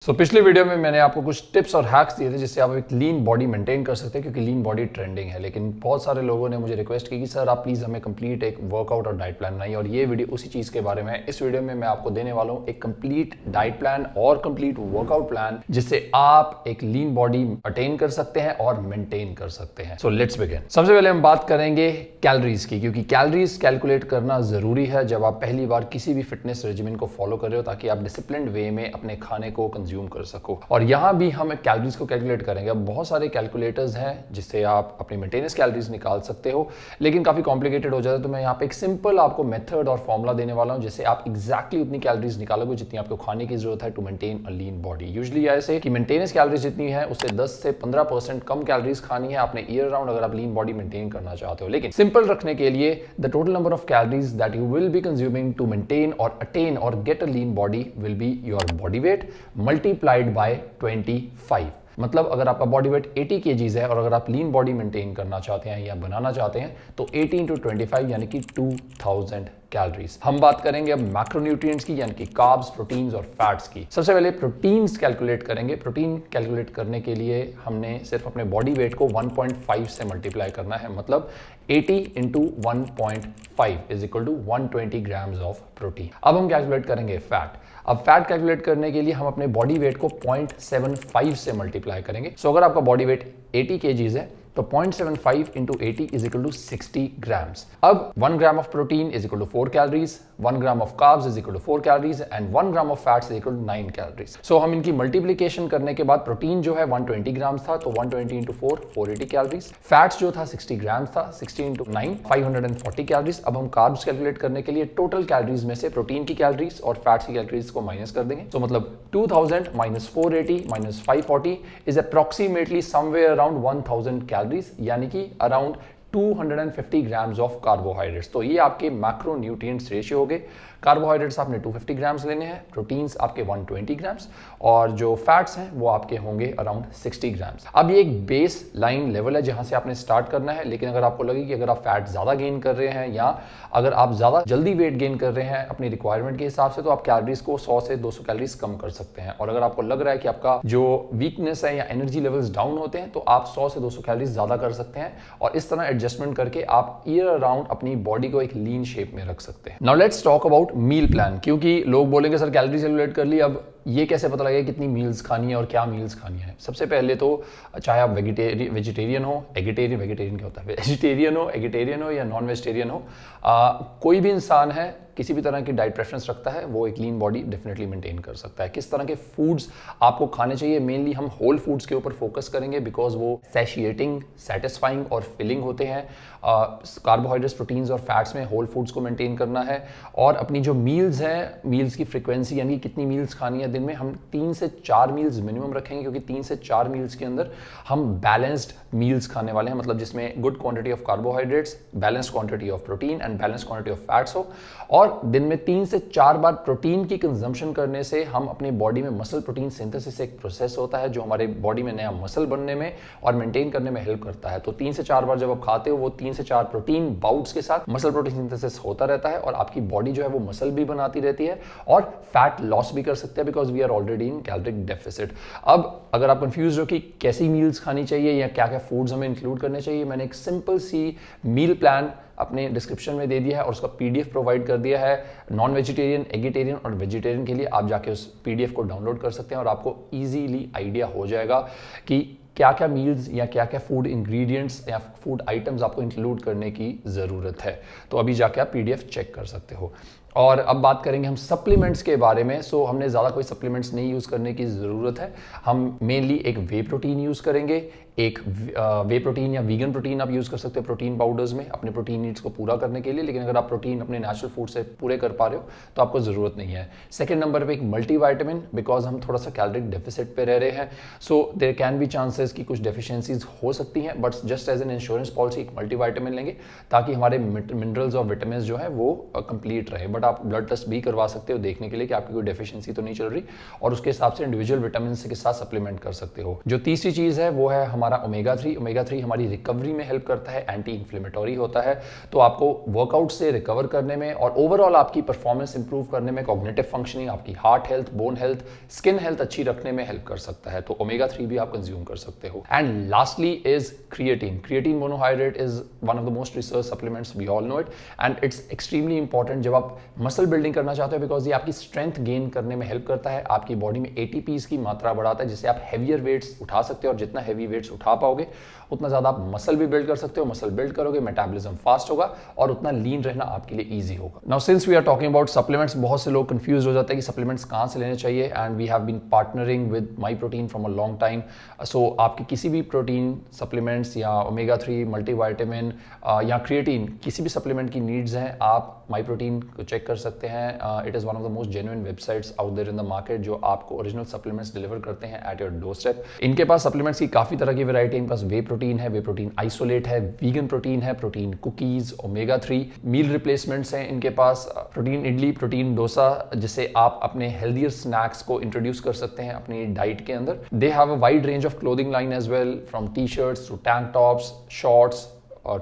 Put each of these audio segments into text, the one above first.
पिछले वीडियो में मैंने आपको कुछ टिप्स और हैक्स दिए थे जिससे आप एक लीन बॉडी मेंटेन कर सकते हैं, क्योंकि लीन बॉडी ट्रेंडिंग है। लेकिन बहुत सारे लोगों ने मुझे रिक्वेस्ट की कि सर आप प्लीज़ हमें कंप्लीट एक वर्कआउट और डाइट प्लान बनाइए, और ये वीडियो उसी चीज़ के बारे में है। इस वीडियो में मैं आपको देने वाला हूँ एक कंप्लीट डाइट प्लान और कंप्लीट वर्कआउट प्लान जिससे आप एक लीन बॉडी अटेन कर सकते हैं और मेंटेन कर सकते हैं। So let's begin. सबसे पहले हम बात करेंगे कैलोरीज की, क्योंकि कैलोरीज कैलकुलेट करना जरूरी है जब आप पहली बार किसी भी फिटनेस रेजिमेंट को फॉलो कर रहे हो, ताकि आप डिसिप्लिन्ड वे में अपने खाने को कंज्यूम कर सको। और यहां भी हम कैलोरीज को कैलकुलेट करेंगे। अब बहुत सारे कैलकुलेटर्स हैं जिससे आप अपनी मेंटेनेंस कैलोरीज निकाल सकते हो, लेकिन काफी कॉम्प्लिकेटेड हो जाता है। तो मैं यहाँ पे एक सिंपल आपको मेथड और फॉर्मूला देने वाला हूं जिससे आप एग्जैक्टली उतनी कैलोरीज निकालोगे जितनी आपको खाने की जरूरत है to maintain a lean body. Usually ऐसे कि मेंटेनेंस कैलोरीज जितनी है उससे 10 से 15% कम कैलोरीज खानी है आपने ईयर राउंड, अगर आप लीन बॉडी मेंटेन करना चाहते हो। लेकिन सिंपल रखने के लिए the total number of calories that you will be consuming to maintain और अटेन और get a lean body will be your body weight multiplied by 25। मतलब अगर आपका बॉडी वेट 80 kgs है और अगर आप लीन बॉडी मेंटेन करना चाहते हैं या बनाना चाहते हैं तो 18 × 25 यानी कि 2000 कैलोरीज। हम बात करेंगे अब मैक्रोन्यूट्रिएंट्स की, यानी कि कार्ब्स, प्रोटीन्स और फैट्स की। सबसे पहले प्रोटीन्स कैलकुलेट करेंगे। प्रोटीन कैलकुलेट करने के लिए हमने सिर्फ अपने बॉडी वेट को 1.5 से मल्टीप्लाई करना है। मतलब 80 × 1.5 is equal to 120 grams of protein. अब हम कैलकुलेट करेंगे फैट। अब फैट कैलकुलेट करने के लिए हम अपने बॉडी वेट को 0.75 से मल्टीप्लाई करेंगे। सो अगर आपका बॉडी वेट 80 kgs है तो 0.75 × 80 इज इक्वल टू 60 ग्राम्स। अब 1 gram of protein is equal to 4 calories, 1 gram of carbs is equal to 4 calories and 1 gram of fats is equal to 9 calories. So हम इनकी multiplication करने के बाद protein जो है 120 ग्राम्स था तो 120 × 4 480 कैलोरीज। फैट्स जो था 60 ग्राम्स था, 60 × 9 540 कैलोरीज। अब हम कार्ब्स कैलकुलेट करने के लिए टोटल कैलोरीज में से प्रोटीन की कैलोरीज और फैट्स की कैलोरीज को माइनस कर देंगे। तो मतलब 2000 - 480 - 540 is approximately somewhere around 1000 calories, यानी कि अराउंड 250 ग्राम्स ऑफ कार्बोहाइड्रेट्स। तो ये आपके मैक्रोन्यूट्रिएंट्स रेशियो हो गए। कार्बोहाइड्रेट्स आपने 250 ग्राम्स लेने हैं, प्रोटीन्स आपके 120 ग्राम्स और जो फैट्स हैं वो आपके होंगे अराउंड 60 ग्राम्स। अब ये एक बेस लाइन लेवल है जहां से आपने स्टार्ट करना है। लेकिन अगर आपको लगे कि अगर आप फैट ज्यादा गेन कर रहे हैं या अगर आप ज्यादा जल्दी वेट गेन कर रहे हैं अपनी रिक्वायरमेंट के हिसाब से, तो आप कैलोरीज को 100 से 200 कैलोरीज कम कर सकते हैं। और अगर आपको लग रहा है कि आपका जो वीकनेस है या एनर्जी लेवल्स डाउन होते हैं तो आप 100 से 200 कैलोरीज ज्यादा कर सकते हैं और इस तरह एडजस्टमेंट करके आप ईयर अराउंड अपनी बॉडी को एक लीन शेप में रख सकते हैं। Now let's talk about meal plan, क्योंकि लोग बोलेंगे सर कैलोरी कैलकुलेट कर ली, अब ये कैसे पता लगेगा कितनी मील्स खानी है और क्या मील्स खानी है। सबसे पहले तो चाहे आप वेजिटेरियन हो, वेजिटेरियन क्या होता है, वेजिटेरियन हो या नॉन वेजिटेरियन हो, कोई भी इंसान है किसी भी तरह की डाइट प्रेफरेंस रखता है वो एक लीन बॉडी डेफिनेटली मेंटेन कर सकता है। किस तरह के फूड्स आपको खाने चाहिए, मेनली हम होल फूड्स के ऊपर फोकस करेंगे बिकॉज वो सैटिएटिंग, सेटिस्फाइंग और फिलिंग होते हैं। कार्बोहाइड्रेट्स, प्रोटीन्स और फैट्स में होल फूड्स को मेंटेन करना है। और अपनी जो मील्स हैं, मील्स की फ्रिक्वेंसी यानी कितनी मील्स खानी है दिन में, हम 3 से 4 मील्स मिनिमम रखेंगे, क्योंकि 3 से 4 मील्स के अंदर हम बैलेंस्ड मील्स खाने वाले हैं। मतलब जिसमें good quantity of carbohydrates, balanced quantity of protein and balanced quantity of fats हो। और दिन में 3 से 4 बार प्रोटीन की कंजम्पशन करने से हम अपनी बॉडी में मसल प्रोटीन सिंथेसिस एक प्रोसेस होता है जो हमारे बॉडी में नया मसल बनने में और मेंटेन करने में हेल्प करता है। तो 3 से 4 बार जब आप खाते हो वो 3 से 4 प्रोटीन बाउट्स के साथ मसल प्रोटीन सिंथेसिस होता रहता है और आपकी बॉडी जो है वो मसल भी बनाती रहती है और फैट लॉस भी कर सकते हैं because we are already in caloric deficit. अब अगर आप कंफ्यूज हो कि कैसी मील्स खानी चाहिए या क्या क्या फूड्स हमें इंक्लूड करने चाहिए, मैंने एक सिंपल सी मील प्लान अपने डिस्क्रिप्शन में दे दिया है और उसका पीडीएफ प्रोवाइड कर दिया है। नॉन वेजिटेरियन, एगिटेरियन और वेजिटेरियन के लिए आप जाके उस पीडीएफ को डाउनलोड कर सकते हैं और आपको इजीली आइडिया हो जाएगा कि क्या क्या मील्स या क्या क्या फूड इंग्रेडिएंट्स या फूड आइटम्स आपको इंक्लूड करने की ज़रूरत है। तो अभी जाके आप पीडीएफ चेक कर सकते हो। और अब बात करेंगे हम सप्लीमेंट्स के बारे में। सो हमने ज़्यादा कोई सप्लीमेंट्स नहीं यूज़ करने की ज़रूरत है। हम मेनली एक वे प्रोटीन यूज़ करेंगे। एक वे प्रोटीन या वीगन प्रोटीन आप यूज़ कर सकते हो प्रोटीन पाउडर्स में अपने प्रोटीन नीड्स को पूरा करने के लिए। लेकिन अगर आप प्रोटीन अपने नेचुरल फूड से पूरे कर पा रहे हो तो आपको ज़रूरत नहीं है। सेकेंड नंबर पे एक मल्टीविटामिन, बिकॉज हम थोड़ा सा कैलोरिक डेफिसिट पे रह रहे हैं। So there can be chances कि कुछ डेफिशिएंसीज हो सकती हैं, but just as an insurance policy एक मल्टीविटामिन लेंगे ताकि हमारे मिनरल्स और विटामिन जो है वो कंप्लीट रहे। बट आप ब्लड टेस्ट भी करवा सकते हो देखने के लिए कि आपकी कोई डेफिशिएंसी तो नहीं चल रही, और उसके हिसाब से इंडिविजुअल विटामिन के साथ सप्लीमेंट कर सकते हो। जो तीसरी चीज़ है वो है हमारा ओमेगा 3। ओमेगा 3 हमारी रिकवरी में हेल्प करता है, एंटी इन्फ्लेमेटरी होता है, तो आपको वर्कआउट से रिकवर करने में और ओवरऑल आपकी परफॉर्मेंस इंप्रूव करने में, कॉग्निटिव फंक्शनिंग, आपकी heart health, bone health, skin health अच्छी रखने में हेल्प कर सकता है। तो ओमेगा 3 भी आप कंज्यूम कर सकते हो। And lastly is creatine. Creatine monohydrate is one of the most research supplements, we all know it, and it's extremely important जब आप मसल बिल्डिंग करना चाहते हो, बिकॉज ये आपकी स्ट्रेंथ गेन करने में हेल्प करता है, आपकी बॉडी में एटीपीज की मात्रा बढ़ाता है, जिससे आप हैवियर वेट्स उठा सकते हो, और जितना हैवी वेट्स उठा पाओगे उतना ज्यादा आप मसल भी बिल्ड कर सकते हो। मसल बिल्ड करोगे, मेटाबॉलिज्म फास्ट होगा और उतना लीन रहना आपके लिए इजी होगा। Now since we are talking about supplements, बहुत से लोग कंफ्यूज हो जाते हैं कि सप्लीमेंट्स कहां से लेने चाहिए, and we have been partnering with MyProtein from a long time. So आपके किसी भी प्रोटीन सप्लीमेंट्स या ओमेगा 3 मल्टीविटामिन या क्रिएटिन, किसी भी सप्लीमेंट की नीड्स हैं, आप माई प्रोटीन को चेक कर सकते हैं। It is one of the most genuine websites out there in the market जो आपको ओरिजिनल सप्लीमेंट्स डिलीवर करते हैं एट योर डोर स्टेप। इनके पास सप्लीमेंट्स की काफ़ी तरह की वैरायटी है। इनके पास वे प्रोटीन है, वे प्रोटीन आइसोलेट है, वीगन प्रोटीन है, प्रोटीन कुकीज, ओमेगा 3 मील रिप्लेसमेंट्स हैं इनके पास, प्रोटीन इडली, प्रोटीन डोसा, जिससे आप अपने हेल्दियर स्नैक्स को इंट्रोड्यूस कर सकते हैं अपनी डाइट के अंदर। They have a wide range of clothing line as well, from t-shirts to tank tops, shorts,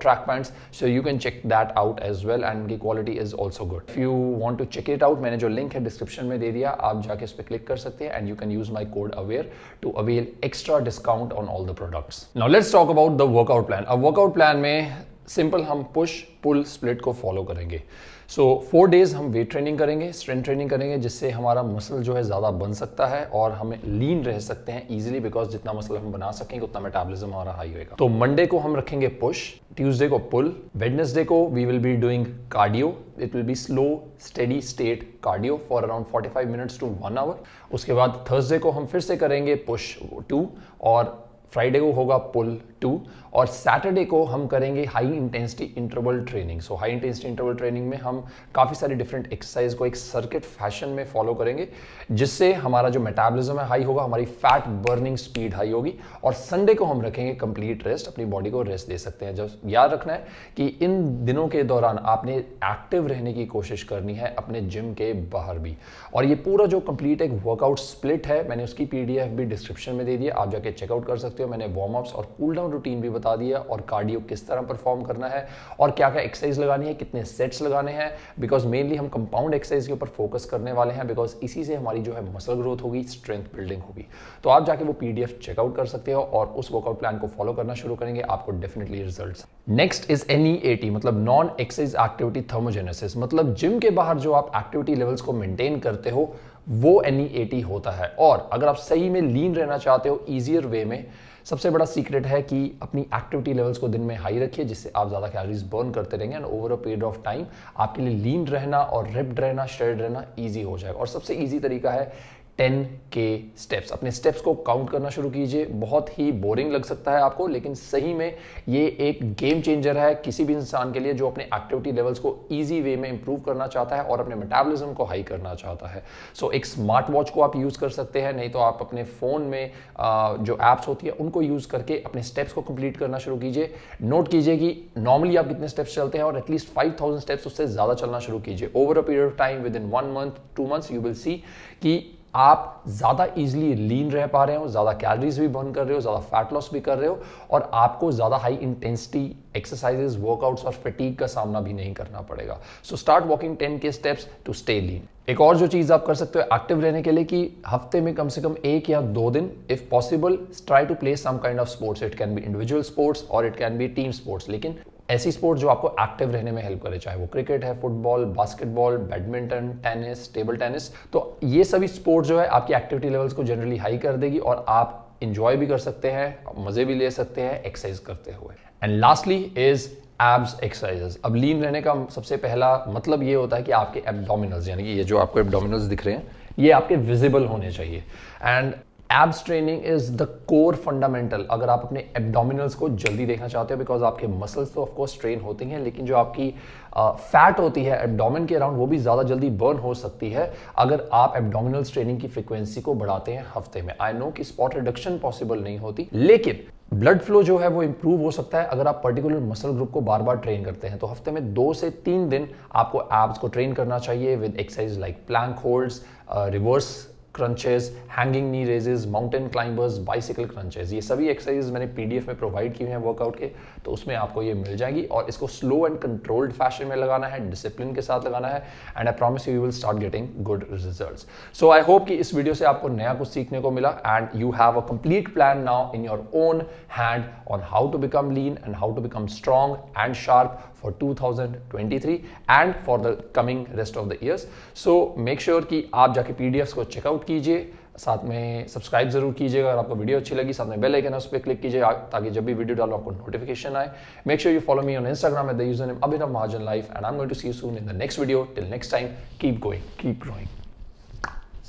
track pants, so you can check that out as well, and the quality is also good. If you want to check it out, मैंने जो link है description में दे दिया, आप जाके इस पे click कर सकते हैं, and you can use my code AWARE to avail extra discount on all the products. Now let's talk about the workout plan. अब workout plan में सिंपल हम पुश पुल स्प्लिट को फॉलो करेंगे। सो 4 डेज हम weight training करेंगे, strength training करेंगे, जिससे हमारा मसल जो है ज़्यादा बन सकता है और हमें लीन रह सकते हैं इजीली, बिकॉज जितना मसल हम बना सकेंगे उतना मेटाबॉलिज्म हमारा हाई होगा। तो मंडे को हम रखेंगे पुश, ट्यूसडे को पुल, वेडनेसडे को we will be doing cardio. It will be slow steady state cardio for around 45 minutes to 1 hour. उसके बाद थर्सडे को हम फिर से करेंगे पुश 2, और फ्राइडे को होगा पुल 2, और सैटरडे को हम करेंगे हाई इंटेंसिटी इंटरवल ट्रेनिंग। सो हाई इंटेंसिटी इंटरवल ट्रेनिंग में हम काफ़ी सारी डिफरेंट एक्सरसाइज को एक सर्किट फैशन में फॉलो करेंगे, जिससे हमारा जो मेटाबॉलिज्म है हाई होगा, हमारी फैट बर्निंग स्पीड हाई होगी। और संडे को हम रखेंगे कंप्लीट रेस्ट, अपनी बॉडी को रेस्ट दे सकते हैं। जब याद रखना है कि इन दिनों के दौरान आपने एक्टिव रहने की कोशिश करनी है अपने जिम के बाहर भी। और ये पूरा जो कंप्लीट एक वर्कआउट स्प्लिट है, मैंने उसकी PDF भी डिस्क्रिप्शन में दे दिया, आप जाके चेकआउट कर सकते हो। मैंने वार्म अप्स और कूल डाउन रूटीन भी बता दिया, और कार्डियो किस तरह परफॉर्म करना है, और क्या क्या एक्सरसाइज लगानी है, कितने सेट्स लगाने हैं, बिकॉज मेनली हम कंपाउंड एक्सरसाइज के ऊपर फोकस करने वाले हैं, बिकॉज इसी से हमारी जो है मसल ग्रोथ होगी, स्ट्रेंथ बिल्डिंग होगी। तो आप जाके वो PDF चेकआउट कर सकते हो और उस वर्कआउट प्लान को फॉलो करना शुरू करेंगे, आपको definitely results. Next is NEAT, मतलब नॉन एक्सरसाइज एक्टिविटी थर्मोजेनेसिस, मतलब जिम के बाहर जो आप एक्टिविटी लेवल्स को मेंटेन करते हो वो NEAT होता है। और अगर आप सही में लीन रहना चाहते हो ईजियर वे में, सबसे बड़ा सीक्रेट है कि अपनी एक्टिविटी लेवल्स को दिन में हाई रखिए, जिससे आप ज़्यादा कैलोरीज बर्न करते रहेंगे, and over a period of time आपके लिए लीन रहना और रिप्ड रहना, श्रेड रहना ईजी हो जाएगा। और सबसे ईजी तरीका है 10K स्टेप्स। अपने स्टेप्स को काउंट करना शुरू कीजिए। बहुत ही बोरिंग लग सकता है आपको, लेकिन सही में ये एक गेम चेंजर है किसी भी इंसान के लिए जो अपने एक्टिविटी लेवल्स को इजी वे में इंप्रूव करना चाहता है और अपने मेटाबॉलिज्म को हाई करना चाहता है। सो एक स्मार्ट वॉच को आप यूज़ कर सकते हैं, नहीं तो आप अपने फ़ोन में जो ऐप्स होती है उनको यूज़ करके अपने स्टेप्स को कंप्लीट करना शुरू कीजिए। नोट कीजिए कि नॉर्मली आप कितने स्टेप्स चलते हैं, और एटलीस्ट 5000 स्टेप्स उससे ज़्यादा चलना शुरू कीजिए। Over a period of time, with in 1 month 2 months, you will see कि आप ज़्यादा इजीली लीन रह पा रहे हो, ज़्यादा कैलोरीज भी बर्न कर रहे हो, ज़्यादा फैट लॉस भी कर रहे हो, और आपको ज़्यादा हाई इंटेंसिटी एक्सरसाइजेज, वर्कआउट्स और फटीग का सामना भी नहीं करना पड़ेगा। So start walking 10K steps to stay lean. एक और जो चीज़ आप कर सकते हो एक्टिव रहने के लिए, कि हफ्ते में कम से कम 1 या 2 दिन if possible try to play some kind of sports. It can be individual sports और it can be team sports, लेकिन ऐसी स्पोर्ट जो आपको एक्टिव रहने में हेल्प करे, चाहे वो क्रिकेट है, football, basketball, badminton, tennis, table tennis. तो ये सभी स्पोर्ट जो है आपकी एक्टिविटी लेवल्स को जनरली हाई कर देगी, और आप इंजॉय भी कर सकते हैं, मजे भी ले सकते हैं एक्सरसाइज करते हुए। And lastly is abs exercises. अब लीन रहने का सबसे पहला मतलब ये होता है कि आपके एब्डोमिनल्स, यानी कि ये जो आपको एब्डोमिनल्स दिख रहे हैं, ये आपके विजिबल होने चाहिए। And abs training is the core fundamental अगर आप अपने एब्डोमिनल्स को जल्दी देखना चाहते हो, बिकॉज आपके मसल्स तो ऑफकोर्स ट्रेन होती हैं, लेकिन जो आपकी फैट होती है एब्डोमेन के अराउंड वो भी ज़्यादा जल्दी बर्न हो सकती है अगर आप एब्डोमिनल्स ट्रेनिंग की फ्रीक्वेंसी को बढ़ाते हैं हफ्ते में। आई नो कि स्पॉट रिडक्शन पॉसिबल नहीं होती, लेकिन ब्लड फ्लो जो है वो इंप्रूव हो सकता है अगर आप पर्टिकुलर मसल ग्रुप को बार बार ट्रेन करते हैं। तो हफ्ते में 2 से 3 दिन आपको एब्स को ट्रेन करना चाहिए with exercise like plank holds, reverse crunches, hanging knee raises, mountain climbers, bicycle crunches. ये सभी एक्सरसाइज मैंने पीडीएफ में प्रोवाइड किए हैं वर्कआउट के, तो उसमें आपको ये मिल जाएगी। और इसको स्लो एंड कंट्रोल्ड फैशन में लगाना है, डिसिप्लिन के साथ लगाना है, and I promise you will start getting good results. So I hope कि इस वीडियो से आपको नया कुछ सीखने को मिला and you have a complete plan now in your own hand on how to become lean and how to become strong and sharp for 2023 and for the coming rest of the years. So make sure कि आप जाके PDFs को checkout कीजिए, साथ में subscribe जरूर कीजिएगा अगर आपको वीडियो अच्छी लगी, साथ में बेल आइकन है उस पर क्लिक कीजिए ताकि जब भी वीडियो डालो आपको नोटिफिकेशन आए। Make sure you follow me on Instagram at the username Abhinav Mahajan Life, and I'm going to see you soon in the next video. Till next time, keep going, keep growing,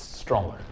stronger.